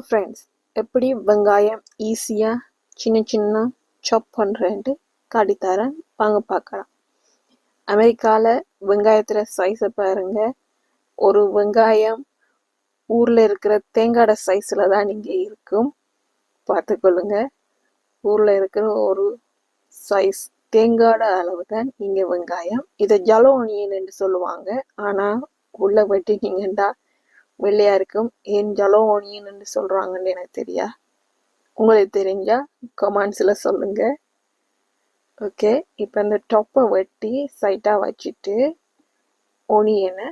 Friends, எப்படி வெங்காயம் ஈஸியாக சின்ன சின்ன சாப் பண்ணுறேன்ட்டு காட்டித்தரேன், வாங்க பார்க்கலாம். அமெரிக்காவில் வெங்காயத்தில் சைஸை பாருங்க. ஒரு வெங்காயம் ஊரில் இருக்கிற தேங்காய் சைஸில் தான் நீங்கள் இருக்கும், பார்த்துக்கொள்ளுங்க. ஊரில் இருக்கிற ஒரு சைஸ் தேங்காய் அளவு தான் இங்கே வெங்காயம். இதை ஜலோ ஒனியன் என்று சொல்லுவாங்க, ஆனால் உள்ள வெட்டினீங்கண்டா வெள்ளையா இருக்கும். ஏன் ஜலோ ஒனியன் சொல்றாங்கன்னு எனக்கு தெரியா, உங்களுக்கு தெரிஞ்சா கமெண்ட்ஸ்ல சொல்லுங்க. ஓகே, இப்போ இந்த டொப்பை வெட்டி சைட்டா வச்சுட்டு ஒனியனை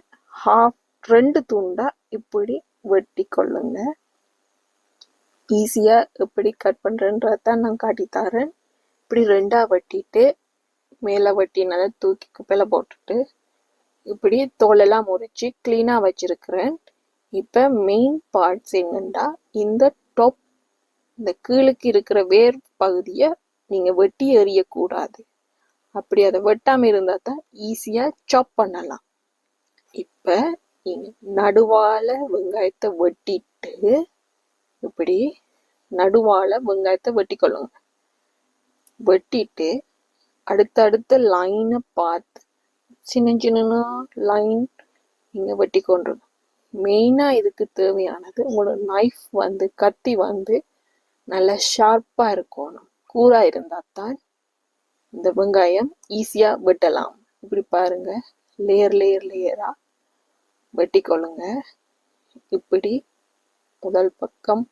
ரெண்டு துண்டா இப்படி வெட்டி கொள்ளுங்க. ஈஸியா எப்படி கட் பண்றேன்றதான் நான் காட்டித்தரேன். இப்படி ரெண்டா வெட்டிட்டு மேலே வெட்டினதை தூக்கி குப்பையில போட்டுட்டு இப்படி தோலெல்லாம் முறிச்சு கிளீனா வச்சிருக்கிறேன். இப்போ மெயின் பார்ட்ஸ் என்னண்டா, இந்த டாப், இந்த கீழுக்கு இருக்கிற வேர் பகுதியை நீங்கள் வெட்டி எறியக்கூடாது. அப்படி அதை வெட்டாமல் இருந்தால் தான் ஈஸியாக சாப் பண்ணலாம். இப்போ நீங்கள் நடுவால் வெங்காயத்தை வெட்டிட்டு இப்படி நடுவால் வெங்காயத்தை வெட்டிக்கொள்ளுங்க. வெட்டிட்டு அடுத்தடுத்த லைனை பார்த்து சின்ன சின்ன லைன் நீங்கள் வெட்டி கொண்டுருங்க. மெயினாக இதுக்கு தேவையானது உங்களோட நைஃப் கத்தி நல்லா ஷார்ப்பாக இருக்கணும். கூராக இருந்தால் தான் இந்த வெங்காயம் ஈஸியாக வெட்டலாம். இப்படி பாருங்க, லேயர் லேயர் லேயராக வெட்டிக்கொள்ளுங்க. இப்படி முதல் பக்கம்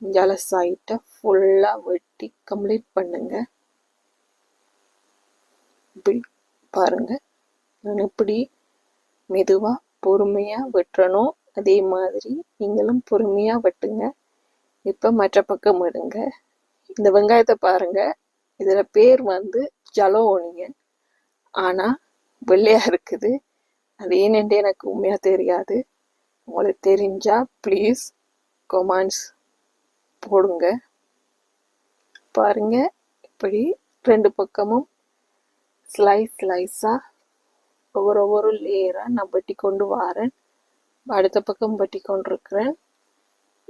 ஜல சைட்டை ஃபுல்லாக வெட்டி கம்ப்ளீட் பண்ணுங்க. இப்படி பாருங்க, நான் இப்படி மெதுவாக பொறுமையாக வெட்டுறணும். அதே மாதிரி நீங்களும் பொறுமையாக வெட்டுங்க. இப்போ மற்ற பக்கம் எடுங்க. இந்த வெங்காயத்தை பாருங்க, இதில் பேர் ஜலோ ஒனியன், ஆனால் வெள்ளையா இருக்குது. அது ஏனென்று எனக்கு உண்மையாக தெரியாது. உங்களுக்கு தெரிஞ்சா ப்ளீஸ் கமெண்ட்ஸ் போடுங்க. பாருங்க, இப்படி ரெண்டு பக்கமும் ஸ்லைஸாக ஒவ்வொரு லேயராக நான் வெட்டி கொண்டு வரேன். அடுத்த பக்கம் வெட்டி கொண்டிருக்கிறேன்.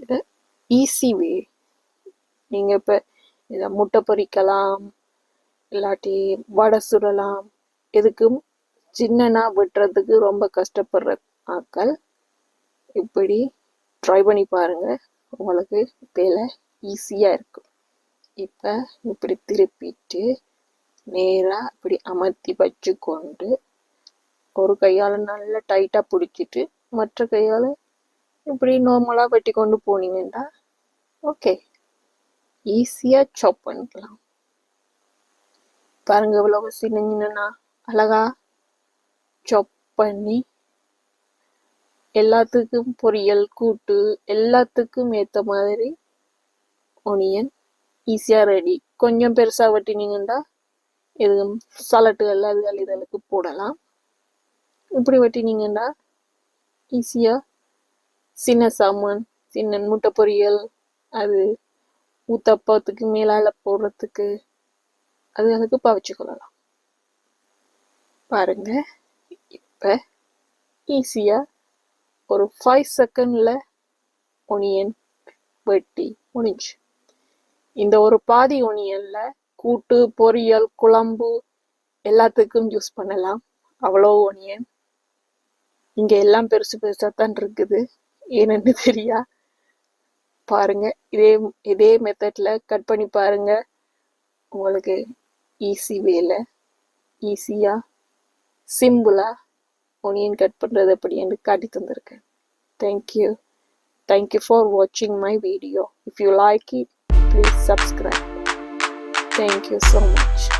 இது ஈஸி வே. நீங்கள் இப்போ இதை முட்டை பொரிக்கலாம், இல்லாட்டி வடை சுடலாம். எதுக்கும் சின்னனா வெட்டுறதுக்கு ரொம்ப கஷ்டப்படுற ஆட்கள் இப்படி ட்ரை பண்ணி பாருங்க, உங்களுக்கு வேலை ஈஸியாக இருக்கும். இப்போ இப்படி திருப்பிட்டு நேராக இப்படி அமர்த்தி வச்சு கொண்டு ஒரு கையால் நல்லா டைட்டாக பிடிச்சிட்டு மற்ற கையால் இப்படி நார்மலாக வெட்டி கொண்டு போனீங்கன்னா ஓகே, ஈஸியாக சாப் பண்ணிக்கலாம். பாருங்க, இவ்வளோ சின்ன அழகா சாப் பண்ணி எல்லாத்துக்கும் பொரியல் கூட்டு எல்லாத்துக்கும் ஏற்ற மாதிரி ஒனியன் ஈஸியாக ரெடி. கொஞ்சம் பெருசாக வெட்டினீங்கன்னா எதுவும் சலட்டுகள் அதுகள் இதழுக்கு போடலாம். இப்படி வெட்டினீங்கன்னா ஈஸியாக சின்ன சாமான், சின்ன முட்டை பொரியல், அது ஊத்தப்பத்துக்கு மேலால் போடுறதுக்கு அதுகளுக்கு பவச்சிக்கொள்ளலாம். பாருங்க, இப்போ ஈஸியாக ஒரு 5 செகண்டில் ஒனியன் வெட்டி முடிஞ்சு. இந்த ஒரு பாதி ஒனியனில் கூட்டு பொரியல் குழம்பு எல்லாத்துக்கும் யூஸ் பண்ணலாம். அவ்வளோ ஒனியன் இங்கே எல்லாம் பெருசு பெருசாக தான் இருக்குது, ஏன்னு தெரியா. பாருங்க, இதே மெத்தட்ல கட் பண்ணி பாருங்க. உங்களுக்கு ஈஸி வேலை, ஈஸியாக சிம்பிளாக ஒனியன் கட் பண்ணுறது எப்படின்னு காட்டி தந்திருக்கேன். தேங்க்யூ ஃபார் வாட்சிங் my video. If you like it, please subscribe. Thank you so much.